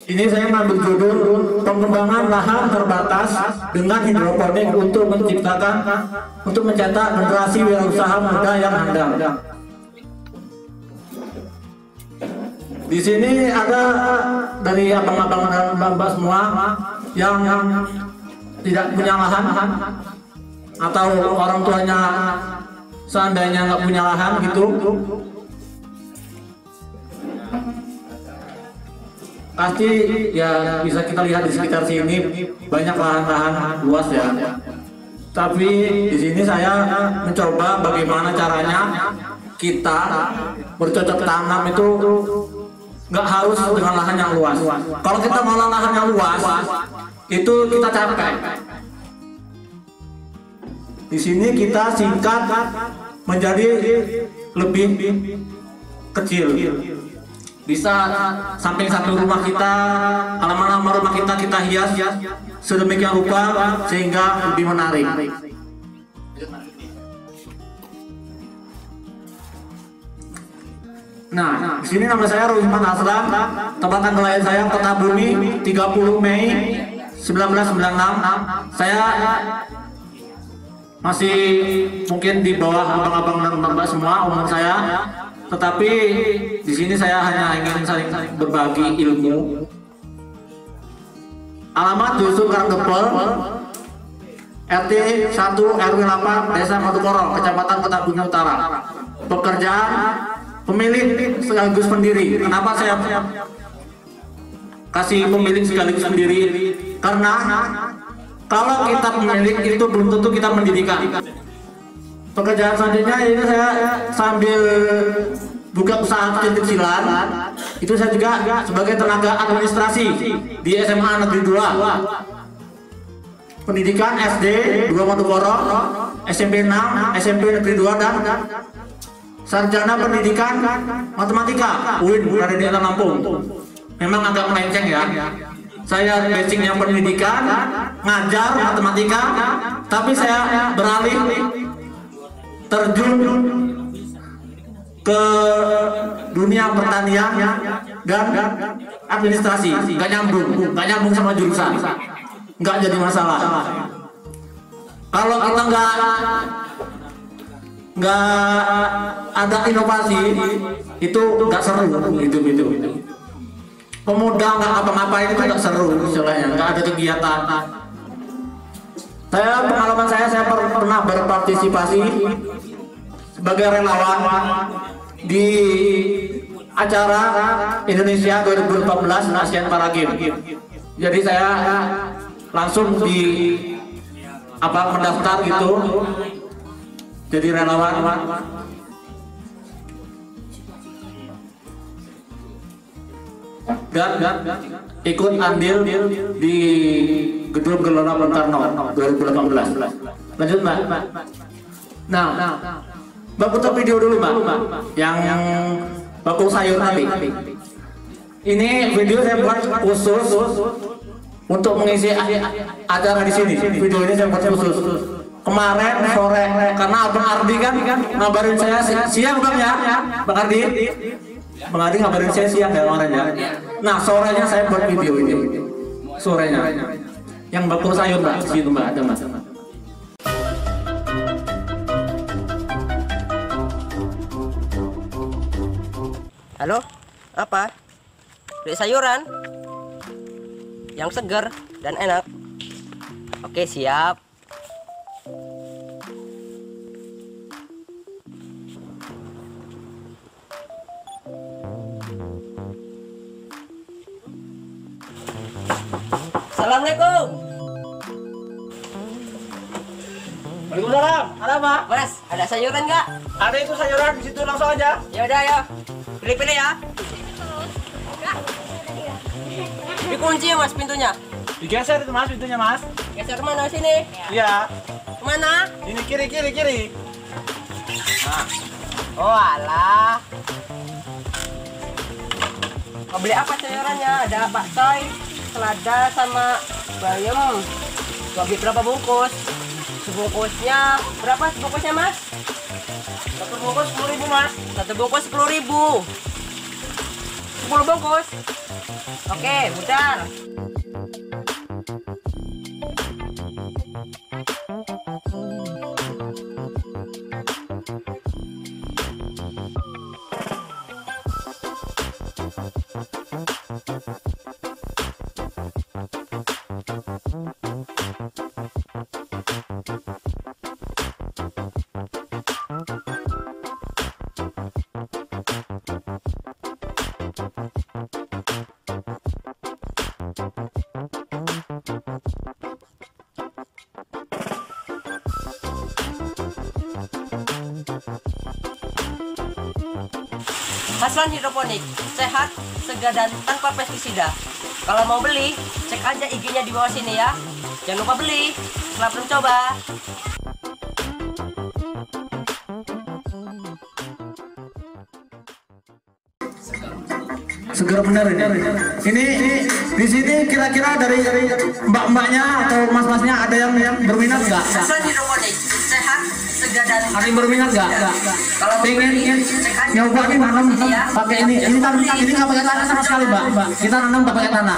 Ini saya mengambil judul pengembangan lahan terbatas dengan hidroponik untuk mencetak generasi wirausaha muda yang handal. Di sini ada dari abang-abang dan mbak-mbak semua yang tidak punya lahan atau orang tuanya seandainya nggak punya lahan gitu. Pasti ya bisa kita lihat di sekitar sini banyak lahan-lahan luas ya. Tapi di sini saya mencoba bagaimana caranya kita bercocok tanam itu nggak harus dengan lahan yang luas. Kalau kita mau lahan yang luas, itu kita capek. Di sini kita singkat menjadi lebih kecil. Bisa samping-samping rumah kita, halaman-halaman rumah kita hias sedemikian rupa sehingga lebih menarik. Nah, di sini nama saya Rusman Aslam, tempat tanggal lahir saya Kota Bumi 30 Mei 1996. Saya masih mungkin di bawah abang-abang dan mbak semua umur saya, tetapi di sini saya hanya ingin saling berbagi ilmu. Alamat Dusun Karanggepel, RT 1 RW 8 Desa Madukoro, Kecamatan Kota Bumi Utara. Pekerjaan pemilik sekaligus pendiri. Kenapa saya kasih pemilik sekaligus pendiri? Karena kalau kita pemilik itu belum tentu kita mendirikan. Pekerjaan selanjutnya ini saya sambil buka usaha kecil-kecilan. Itu saya juga sebagai tenaga administrasi di SMA Negeri 2. Pendidikan SD 2 Madukoro, SMP 6, SMP Negeri 2 dan sarjana pendidikan matematika UIN Raden Lampung. Memang agak melenceng ya. Saya basicnya pendidikan, ngajar matematika, tapi saya beralih terjun ke dunia pertanian dan administrasi. Nggak nyambung sama jurusan, nggak jadi masalah. Kalau kita nggak ada inovasi itu nggak seru gitu. Pemuda nggak apa-ngapain itu nggak seru istilahnya, nggak ada kegiatan. Pengalaman saya pernah berpartisipasi sebagai relawan di acara Indonesia 2014 Asian Para Games. Jadi saya langsung mendaftar gitu jadi relawan. Dan ikut andil di Gedung Gelora Bung Karno 2018. Lanjut Mbak. Nah, Mbak putar video dulu Mbak, yang bakul sayur tadi. Ini video saya buat khusus untuk mengisi acara di sini. Video ini saya buat khusus kemarin sore karena Abang Ardi kan ngabarin saya siang Bang ya, Bang Ardi. Bang Ardi ngabarin saya siang ya kemarin ya. Nah sorenya saya buat video ini, sorenya yang bakul sayur Mbak, di situ Mbak ada Mas. Halo, apa? Beli sayuran yang segar dan enak. Oke, siap. Assalamualaikum. Waalaikumsalam. Ada apa? Mas, ada sayuran nggak? Ada itu sayuran di situ langsung aja. Ya udah ya. Pilih-pilih ya. Dikunci ya Mas pintunya. Digeser itu Mas pintunya Mas. Geser mana sini? Iya. Kemana? Ini kiri. Nah. Oh alah. Mau beli apa sayurannya? Ada baksoy, selada sama bayam. Mau beli berapa bungkus? Sebungkusnya berapa sebungkusnya Mas? Satu bungkus 10.000 Mas. Satu bungkus 10.000. 10 bungkus. Oke, putar. Haslan hidroponik, sehat, segar dan tanpa pestisida. Kalau mau beli, cek aja IG-nya di bawah sini ya. Jangan lupa beli, selamat mencoba. Segar benar ini. Ini di sini kira-kira dari mbak-mbaknya atau mas-masnya ada yang berminat nggak? Haslan hidroponik, sehat, segar dan Ada yang berminat nggak? kalau mau Pengen beli, cek aja nyoba nih nanam pakai ini. Ini kan beli. ini nggak pakai tanah sama sekali, mbak. Kita nanam nggak pakai tanah.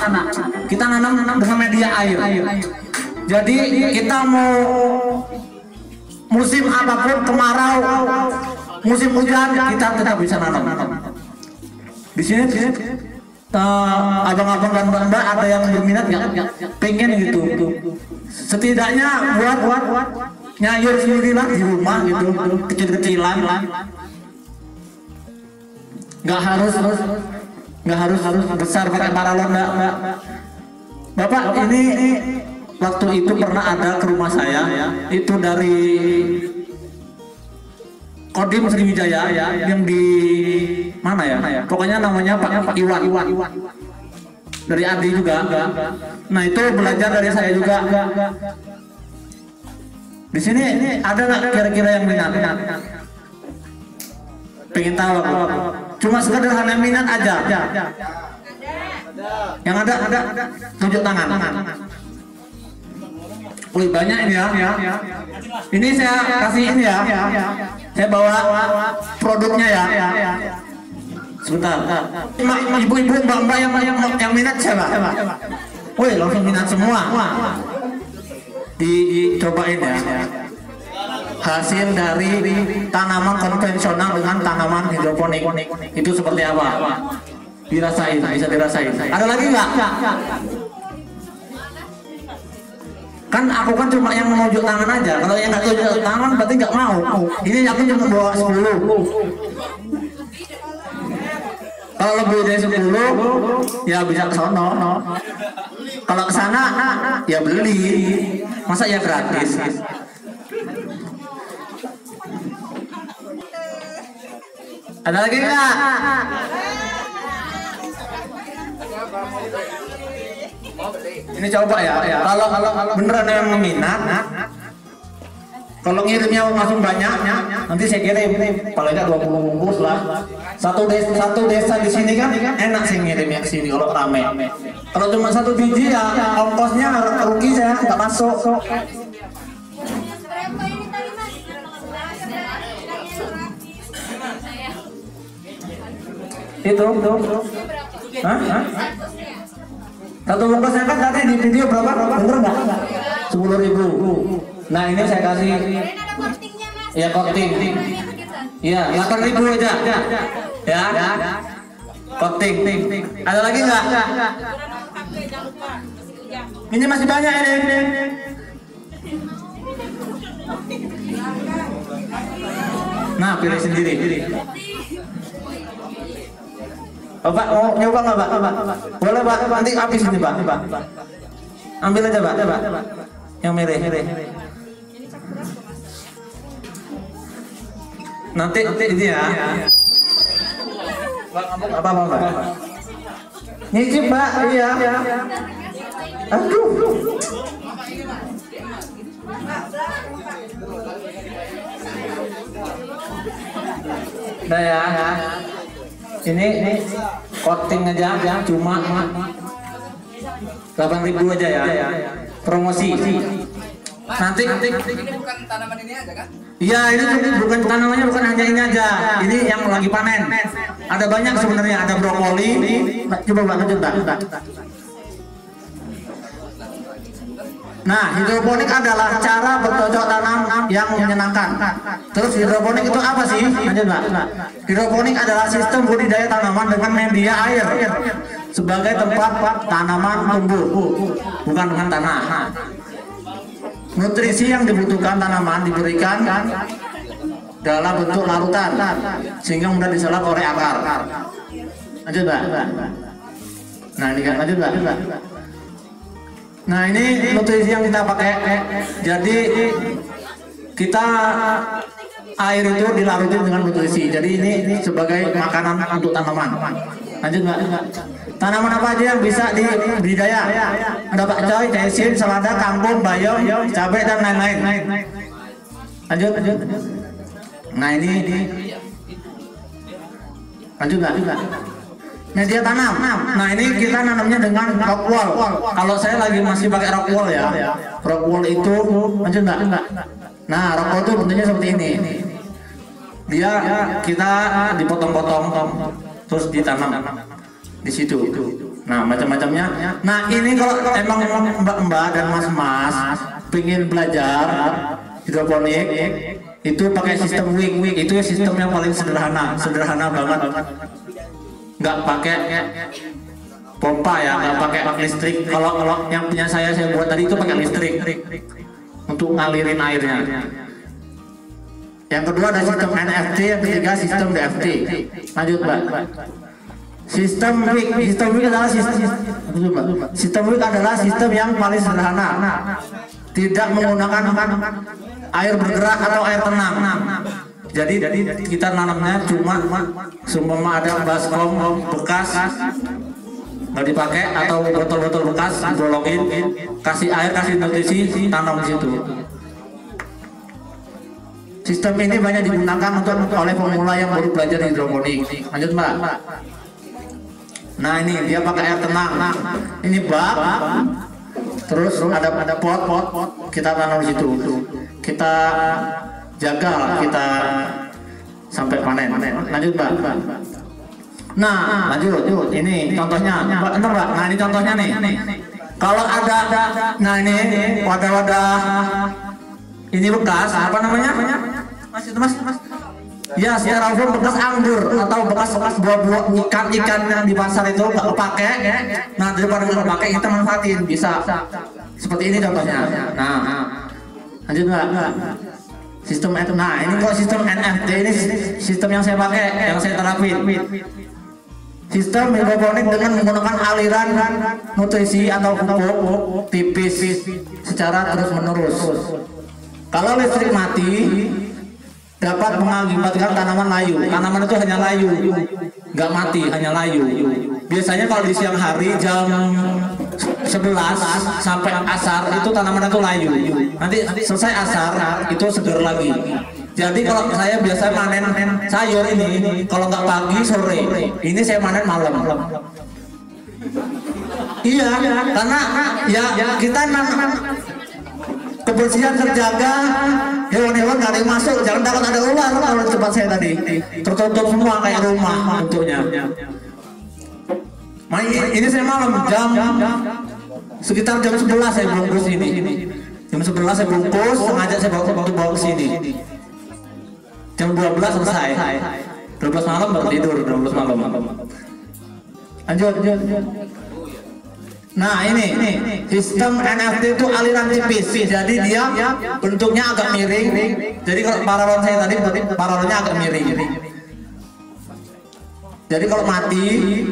Kita nanam dengan media air. Jadi kita mau musim apapun, kemarau, musim hujan, kita tetap bisa nanam. Di sini abang-abang dan mbak-mbak ada yang berminat nggak? Pengen gitu. Setidaknya buat nyayur sendiri lah di rumah gitu, kecil-kecilan. Nggak harus besar pakai paralon, enggak. Bapak ini waktu itu pernah ada ke rumah saya, itu dari Kodim Sriwijaya yang di mana ya? Pokoknya namanya Pak Iwan. Dari Adi juga. Nah itu belajar dari saya juga. Di sini ada nggak kira-kira yang minat? Pengen tahu aku. Cuma sekedar hanya minat aja. Yang ada tunjuk tangan. Wih banyak ini ya. Ini saya kasih ini ya. Saya bawa produknya ya. Sebentar. Ibu-ibu mbak-mbak yang minat siapa? Wih langsung minat semua. Dicobain ya. Hasil dari tanaman konvensional dengan tanaman hidroponik itu seperti apa? Dirasain, bisa dirasain. Ada lagi nggak? Kan aku kan cuma yang menunjuk tangan aja. Kalau yang nggak tunjuk tangan berarti nggak mau. Ini aku cuma bawa 10. Kalau lebih dari 10 ya bisa ke sono. Kalau ke sana ya beli. Masa ya gratis. Ada lagi nggak? Ini coba ya. Kalau beneran yang minat, kalau ngirimnya langsung banyak, nanti saya kirim. Paling nggak 20 bungkus lah. Satu desa di sini kan enak sih ngirimnya ke sini kalau rame. Kalau cuma satu biji ya ongkosnya rugi, saya nggak masuk. Itu. Hah? Satu bungkusnya kan tadi di video berapa? Bener nggak? 10.000. Nah ini saya kasih. Ya coating. Iya 8.000 aja. Ya. Coating. Ada lagi nggak? Ini masih banyak ini. Nah pilih sendiri. Pak mau nyoba nggak Pak? Boleh Pak, nanti habis ini Pak. Ambil aja Pak. Yang merah. Nanti ini ya. Apa Pak? Nyicip Pak, iya. Aduh. Nah ya. Ini coating aja cuma 8.000 aja ya. Promosi. Nanti ini bukan tanaman ini aja kan? Iya, ini bukan tanamannya, bukan hanya ini aja. Ini yang lagi panen. Ada banyak sebenarnya, ada brokoli. Coba Mbak lanjut Mbak. Nah, hidroponik adalah cara bercocok tanam yang menyenangkan. Terus hidroponik itu apa sih? Lanjut Mbak. Hidroponik adalah sistem budidaya tanaman dengan media air sebagai tempat tanaman tumbuh, bukan dengan tanah. Nutrisi yang dibutuhkan tanaman diberikan dalam bentuk larutan sehingga mudah diserap oleh akar. Lanjut Mbak. Nah ini kan lanjut Mbak. Nah ini nutrisi yang kita pakai. Jadi kita air itu dilaruti dengan nutrisi. Jadi ini sebagai makanan untuk tanaman. Lanjut Mbak. Tanaman apa aja yang bisa dibudidaya? Ada pakcoy, caisin, selada, kangkung, bayam, cabai dan lain-lain. Lanjut. Nah ini lanjut Mbak. Media tanam. Nah ini kita nanamnya dengan rock wool. Kalau saya lagi masih pakai rock wool ya. Rock wool itu lanjut Mbak. Nah rock wool itu bentuknya seperti ini. Dia kita dipotong-potong terus ditanam di situ. Nah macam-macamnya. Nah ini kalau emang mbak-mbak dan mas-mas pengen belajar hidroponik itu pakai sistem wing. Itu sistem yang paling sederhana banget. Nggak pakai pompa ya, nggak pakai listrik. Kalau yang punya saya buat tadi itu pakai listrik untuk ngalirin airnya. Yang kedua ada sistem NFT, yang ketiga sistem DFT. Lanjut Mbak. Sistem WIG adalah sistem yang paling sederhana, tidak menggunakan air bergerak atau air tenang. Jadi kita nanamnya cuma ada baskom bekas nggak dipakai atau botol-botol bekas dibolongin, kasih air, kasih nutrisi, tanam di situ. Sistem ini banyak digunakan oleh pemula yang baru belajar hidroponik. Lanjut Mbak. Nah ini dia pakai air tenang. Ini bak, terus ada pot, kita tanam di situ. Kita jaga, kita sampai panen. Lanjut Mbak. Nah lanjut. Ini contohnya. Mbak. Nah ini contohnya nih. Kalau ada, nah ini wadah-wadah ini bekas apa namanya? Mas. Ya, secara umum bekas anggur atau bekas buah-buah ikan yang di pasar itu nggak kepake. Nah daripada nggak kepake kita manfaatin, bisa seperti ini contohnya. Nah lanjut Mbak. Sistem itu, nah ini kok sistem NFT ini sistem yang saya pakai, yang saya terapin. Sistem hidroponik dengan menggunakan aliran nutrisi atau pupuk tipis secara terus-menerus. Kalau listrik mati dapat mengakibatkan tanaman layu. Tanaman itu hanya layu, nggak mati, hanya layu. Biasanya kalau di siang hari jam 11 sampai asar itu tanaman itu layu. Nanti selesai asar itu seger lagi. Jadi kalau saya biasa panen sayur ini, kalau nggak pagi sore, ini saya panen malam. Iya, karena ya kita kebersihan terjaga, hewan-hewan nggak ada yang masuk, jangan takut ada ular. Kalau di tempat saya tadi tertutup semua kayak rumah bentuknya. Ini saya malam sekitar jam 11 saya bungkus ini. Jam 11 saya bungkus, sengaja saya bawa ke sini. Jam 12 selesai. 12 malam baru tidur, 12 malam. Lanjut. Nah ini sistem NFT itu aliran tipis, jadi dia bentuknya agak miring. Jadi kalau paralon saya tadi paralonnya agak miring. Jadi kalau mati,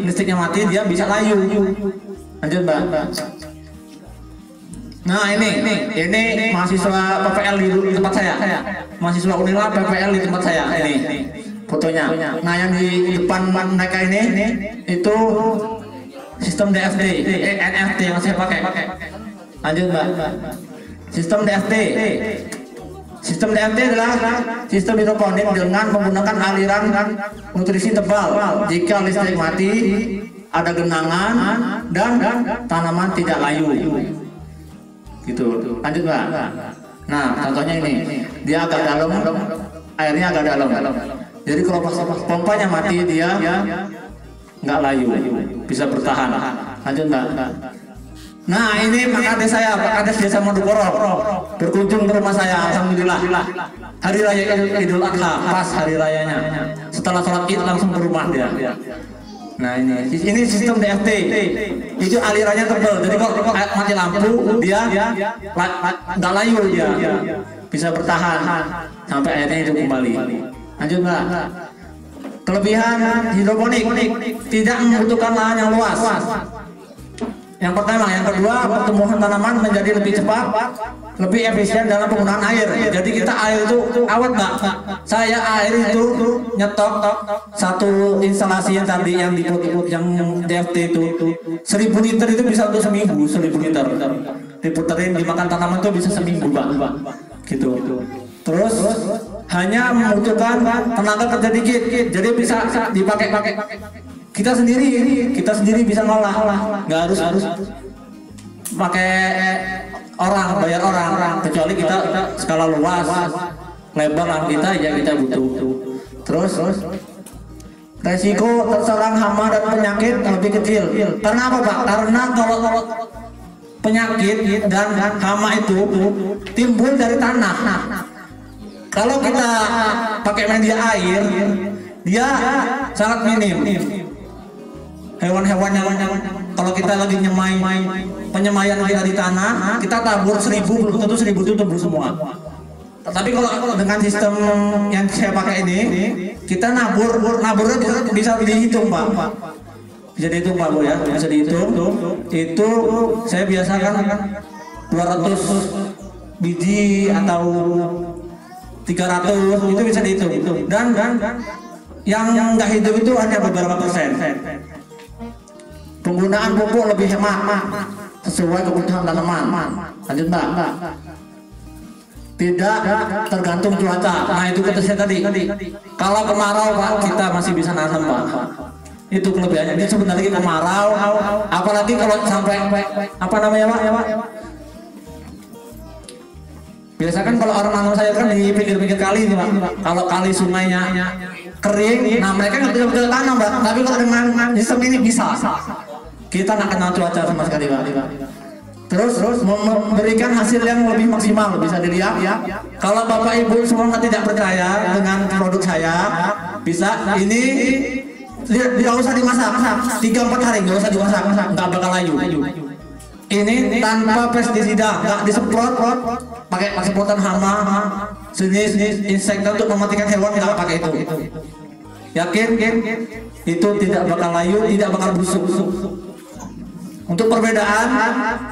listriknya mati, dia bisa layu. Lanjut Mbak. Nah ini mahasiswa PPL di tempat saya, mahasiswa Unila PPL di tempat saya. Ini fotonya. Nah yang di depan mereka ini itu sistem DFT, NFT yang saya pakai. Lanjut Mbak. Sistem DFT. Sistem DFT adalah sistem hidroponik dengan menggunakan aliran nutrisi tebal. Jika listrik mati, ada genangan dan tanaman tidak layu. Gitu. Lanjut Mbak. Nah contohnya ini, dia agak dalam, airnya agak dalam. Jadi kalau pas pompanya mati dia nggak layu, bisa bertahan. Lanjut Mbak. Nah ini Pak Kades saya, Pak Kades Desa Madukoro berkunjung ke rumah saya. Alhamdulillah hari raya Idul Adha, pas hari rayanya. Setelah sholat Id langsung ke rumah dia. Nah ini sistem DFT, itu alirannya tebal. Jadi kalau mati lampu dia nggak layu, dia bisa bertahan sampai akhirnya hidup kembali. Lanjut Mbak. Kelebihan hidroponik, tidak membutuhkan lahan yang luas. Yang pertama, yang kedua, pertumbuhan tanaman menjadi lebih cepat, lebih efisien dalam penggunaan air. Jadi kita air itu awet Mbak. Saya air itu nyetok satu instalasi yang tadi yang diput yang DFT itu 1000 liter itu bisa untuk seminggu, 1000 liter diputerin dimakan tanaman itu bisa seminggu Mbak. Gitu. Terus hanya membutuhkan tenaga kerja dikit, jadi bisa dipakai kita sendiri bisa ngolah, nggak harus pakai bayar orang, kecuali kita skala luas, lebar lahan kita ya kita butuh. Terus resiko terserang hama dan penyakit lebih kecil. Karena apa Pak? Karena kalau penyakit dan hama itu timbul dari tanah. Kalau kita pakai media air, dia sangat minim. Hewan-hewan yang kalau kita lagi penyemayan air di tanah, kita tabur 1000, belum tentu 1000 itu tumbuh semua. Tapi kalau dengan sistem yang saya pakai ini, kita naburnya bisa dihitung Pak. Bisa dihitung Pak Bu ya, bisa dihitung. Itu saya biasakan 200 biji atau 300 itu bisa dihitung. Dan yang nggak hidup itu hanya beberapa persen. Penggunaan pupuk lebih hemat sesuai kebutuhan tanaman. Lanjut Mbak. Tidak tergantung cuaca. Nah itu kata saya tadi. Kalau kemarau Pak, kita masih bisa nanam Pak. Itu kelebihannya. Ini sebenarnya kemarau. Apalagi kalau sampai apa namanya Pak? Biasa kan kalau orang nanam sayur kan di pinggir-pinggir kali nih Pak. Kalau kali sungainya kering, nah mereka nggak bisa tanam Pak. Tapi kalau dengan sistem ini bisa. Kita nggak kenal cuaca sama sekali Pak. Terus memberikan hasil yang lebih maksimal, bisa dilihat ya. Kalau Bapak Ibu semua tidak percaya dengan produk saya, bisa ini tidak usah dimasak, 3-4 hari nggak usah dimasak, nggak bakal layu. Ini tanpa pestisida, nggak disemprot, pakai semprotan hama, jenis insekta untuk mematikan hewan, nggak pakai itu. Yakin? Itu tidak bakal layu, tidak bakal busuk. Untuk perbedaan,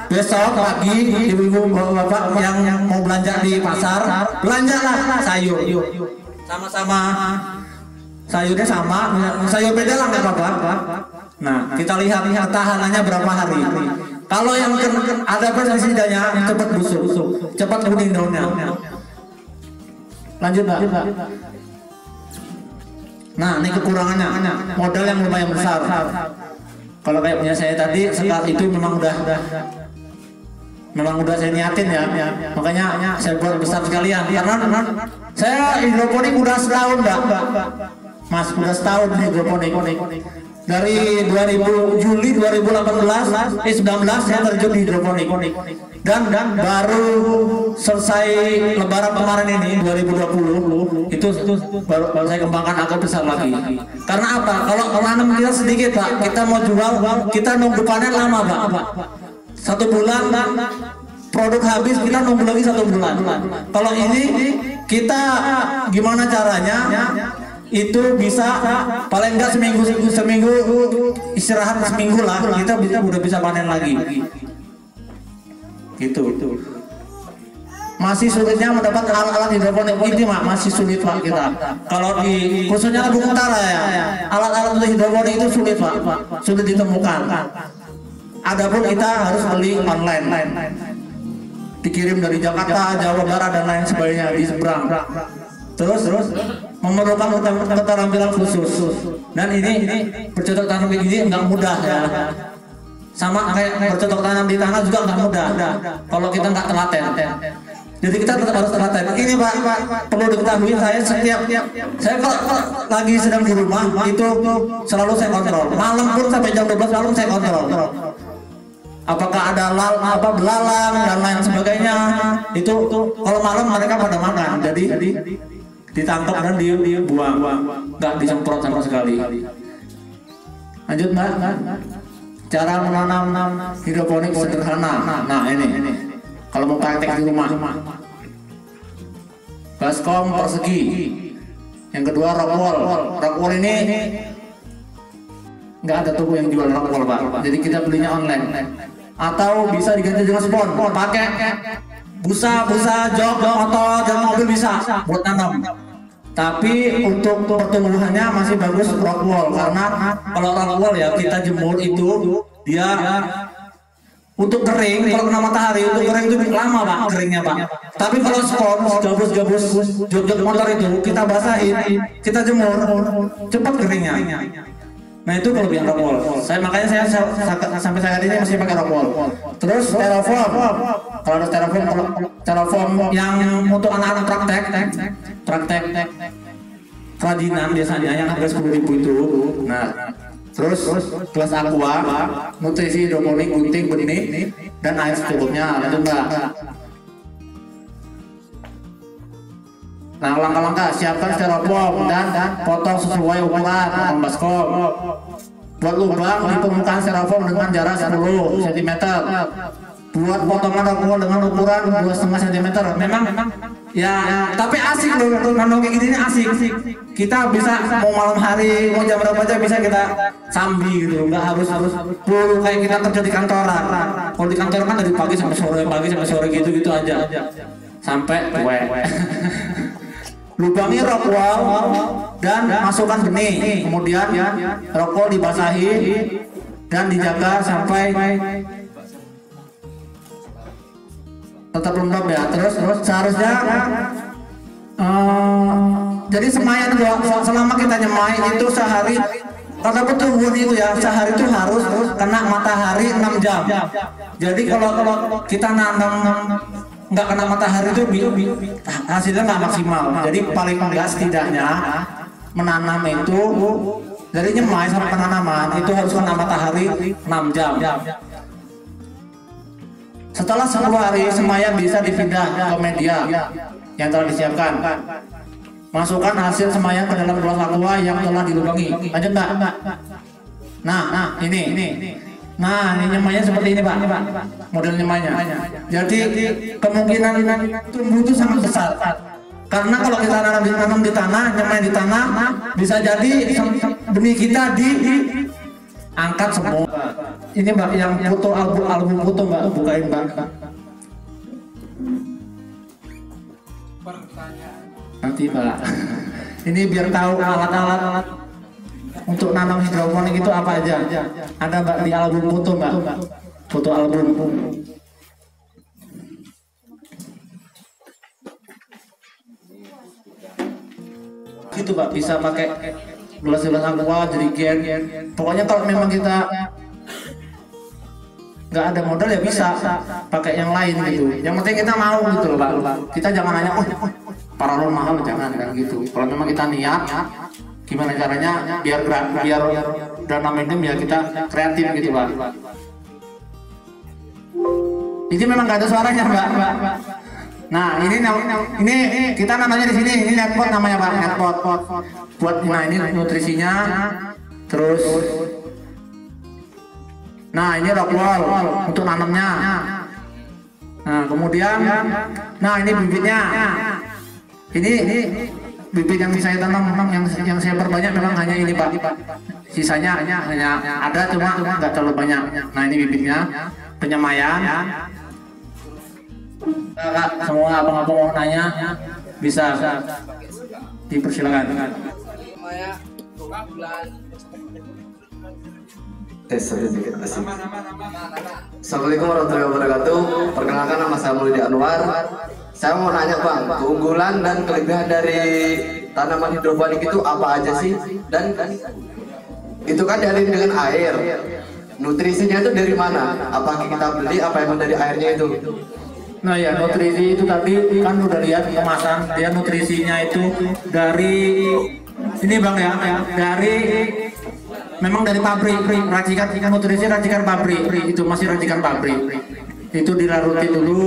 besok pagi ibu-ibu bapak yang mau belanja di pasar, belanjalah sayur. Sama-sama sayurnya sama, sayur beda lah nggak apa-apa. Nah kita lihat tahanannya berapa hari. Kalau yang ada pestisidanya cepat busuk, cepat kuning daunnya. Lanjut Mbak. Nah ini kekurangannya, modal yang lumayan besar. Kalau kayak punya saya tadi, sekat itu memang udah saya niatin ya. Makanya saya buat besar sekalian. Karena saya hidroponik udah setahun Mbak. Mas udah setahun hidroponik. Dari Juli 2019 saya terjun di hidroponik. Dan baru selesai lebaran kemarin ini 2020 itu baru saya kembangkan agak besar lagi. Karena apa? Kalau nanam kita sedikit Pak, kita mau jual, kita nunggu panen lama Pak. 1 bulan produk habis, kita nunggu lagi 1 bulan. Kalau ini kita gimana caranya? Itu bisa paling enggak seminggu istirahat seminggu lah, kita udah bisa panen lagi. Gitu. Masih sulitnya mendapat alat-alat hidroponik ini masih sulit Pak kita. Kalau di khususnya Lampung Utara ya, alat-alat untuk hidroponik itu sulit Pak, sulit ditemukan. Adapun kita harus beli online, dikirim dari Jakarta, Jawa Barat dan lain sebagainya di seberang. Terus memerlukan keterampilan khusus. Dan ini bercocok tanam ini enggak mudah ya. Sama kayak bercocok tanam di tanah juga enggak mudah. Kalau kita enggak telaten. Jadi kita tetap harus telaten. Ini Pak, perlu diketahui saya kalau lagi sedang di rumah itu selalu saya kontrol. Malam pun sampai jam 12 malam saya kontrol. Apakah ada belalang dan lain sebagainya. Itu kalau malam mereka pada makan. Jadi ditangkap dan dibuang, nggak disemprot sama sekali. Lanjut Mbak. Cara menanam hidroponik sederhana. Nah ini. Kalau mau praktek di rumah, baskom persegi. Yang kedua rockwool ini nggak ada toko yang jual rockwool Pak. Jadi kita belinya online. Atau bisa diganti dengan spon. Pakai busa jok motor dan mobil bisa buat tanam. Tapi untuk pertumbuhannya masih bagus rockwool, karena kalau rockwool ya kita jemur itu dia untuk kering, kalau kena matahari untuk kering itu lama Pak keringnya Pak. Tapi kalau spon, gabus jok motor itu kita basahin, kita jemur, cepat keringnya. Nah itu kelebihan rockwool. Makanya saya sampai saat ini masih pakai rockwool. Terus styrofoam. Kalau ada styrofoam yang untuk anak-anak praktek kerajinan biasanya yang harga 10.000 itu. Nah, terus gelas aqua, nutrisi hidroponik, gunting, benih, dan air secukupnya. Lanjut Mbak. Nah, langkah-langkah siapkan styrofoam dan potong sesuai ukuran baskom. Buat lubang di permukaan styrofoam dengan jarak 10 cm. Buat potongan rockwool dengan ukuran 2,5 cm. Memang ya, tapi asik loh, nanam kayak gini asik. Kita bisa mau malam hari, mau jam berapa aja bisa kita sambil gitu, nggak harus full kayak kita kerja di kantoran. Kalau di kantor kan dari pagi sampai sore gitu aja, sampai gue. Lubangi rockwool dan masukkan benih, kemudian rockwool dibasahi dan dijaga sampai tetap lembab ya. Terus seharusnya jadi semayan selama kita nyemai itu sehari, kata pertumbuhan itu ya sehari itu harus kena matahari 6 jam. Jadi kalau kita nanam nggak kena matahari itu hasilnya nggak maksimal. Jadi paling enggak setidaknya menanam itu dari nyemai sampai penanaman itu harus kena matahari 6 jam. Setelah 10 hari semayan bisa dipindah ke media yang telah disiapkan. Masukkan hasil semayan ke dalam gelas aqua yang telah dilubangi. Lanjut Mbak. Nah ini. Nah ini nyemainya seperti ini Pak. Model nyemainya. Jadi kemungkinan tumbuh itu sangat besar. Karena kalau kita nanam di tanah, nyemai di tanah, bisa jadi benih kita angkat semua. Ini Mbak yang foto album foto Mbak, bukain Mbak. Nanti Pak. Ini biar tahu alat-alat untuk nanam hidroponik itu apa aja. Ada Mbak di album foto Mbak. Foto album. Gitu Pak, bisa pakai gelas-gelas aqua, jerigen. Pokoknya kalau memang kita nggak ada modal ya bisa pakai yang lain gitu. Yang penting kita mau gitu loh Pak. Kita jangan nanya, paralon mahal, jangan kan gitu. Kalau memang kita niat, gimana caranya biar dana minum ya kita kreatif gitu Pak. Ini memang nggak ada suaranya Mbak. Nah ini kita namanya di sini, ini netpot namanya Pak, netpot. Buat nah ini nutrisinya, terus nah ini rockwool untuk nanamnya. Nah kemudian, nah ini bibitnya. Ini bibit yang saya tanam, yang saya perbanyak memang hanya ini Pak. Sisanya hanya ada cuma nggak terlalu banyak. Nah ini bibitnya, penyemaian. Semua abang-abang mau nanya bisa dipersilakan. Sedikit asik. Assalamualaikum warahmatullahi wabarakatuh. Perkenalkan nama saya Maulidi Anwar. Saya mau nanya Bang, keunggulan dan kelebihan dari tanaman hidroponik itu apa aja sih? Dan itu kan dialiri dengan air. Nutrisinya itu dari mana? Apakah kita beli apa yang dari airnya itu? Nah ya, nutrisi itu tadi kan udah lihat kemasan, dia nutrisinya itu dari ini bang ya, dari memang dari pabrik, racikan nutrisi racikan pabrik, itu masih racikan pabrik, itu dilaruti dulu.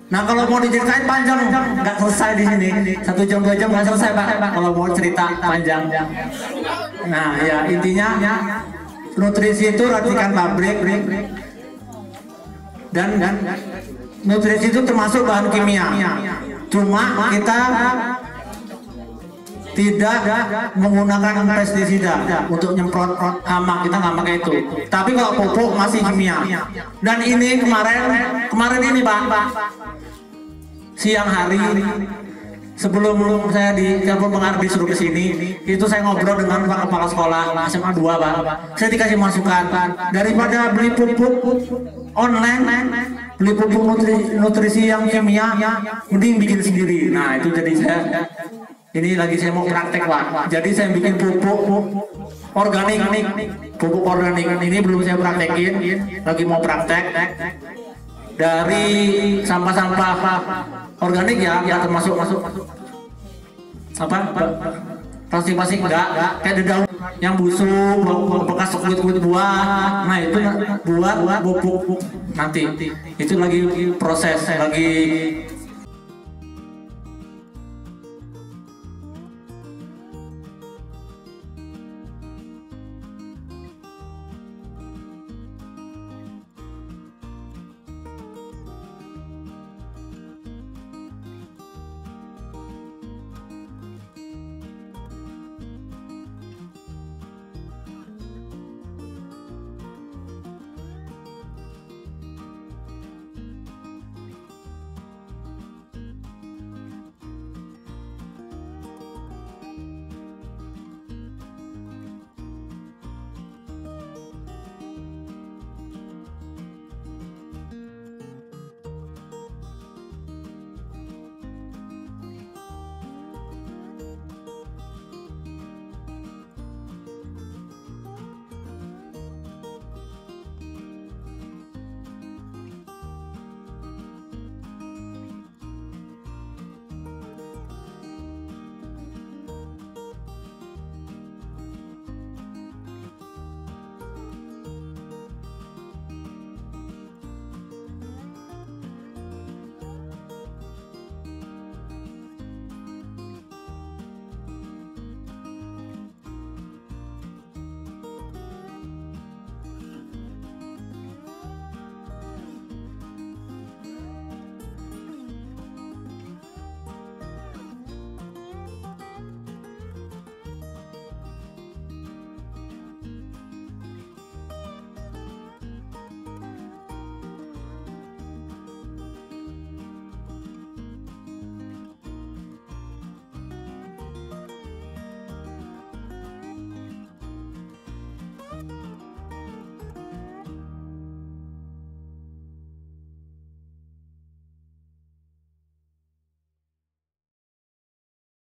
Nah kalau mau diceritain panjang, nggak selesai di sini, 1 jam 2 jam nggak selesai pak, kalau mau cerita panjang. Nah ya intinya nutrisi itu racikan pabrik dan nutrisi itu termasuk bahan kimia, cuma kita tidak menggunakan pestisida untuk nyemprot hama, kita nggak pakai itu. Tapi kalau pupuk masih kimia. Dan ini kemarin ini pak, siang hari sebelum saya telepon pengarah disuruh ke sini, itu saya ngobrol dengan Pak Kepala Sekolah SMA 2 pak. Saya dikasih masukan daripada beli pupuk online, beli pupuk nutrisi yang kimia, mending bikin sendiri. Nah itu jadi saya ini lagi saya mau praktek pak. Jadi saya bikin pupuk organik, ini belum saya praktekin, lagi mau praktek dari sampah-sampah organik ya, termasuk apa plastik enggak, kayak daun yang busuk, bekas kulit buah. Nah itu buat pupuk nanti. Itu lagi proses, lagi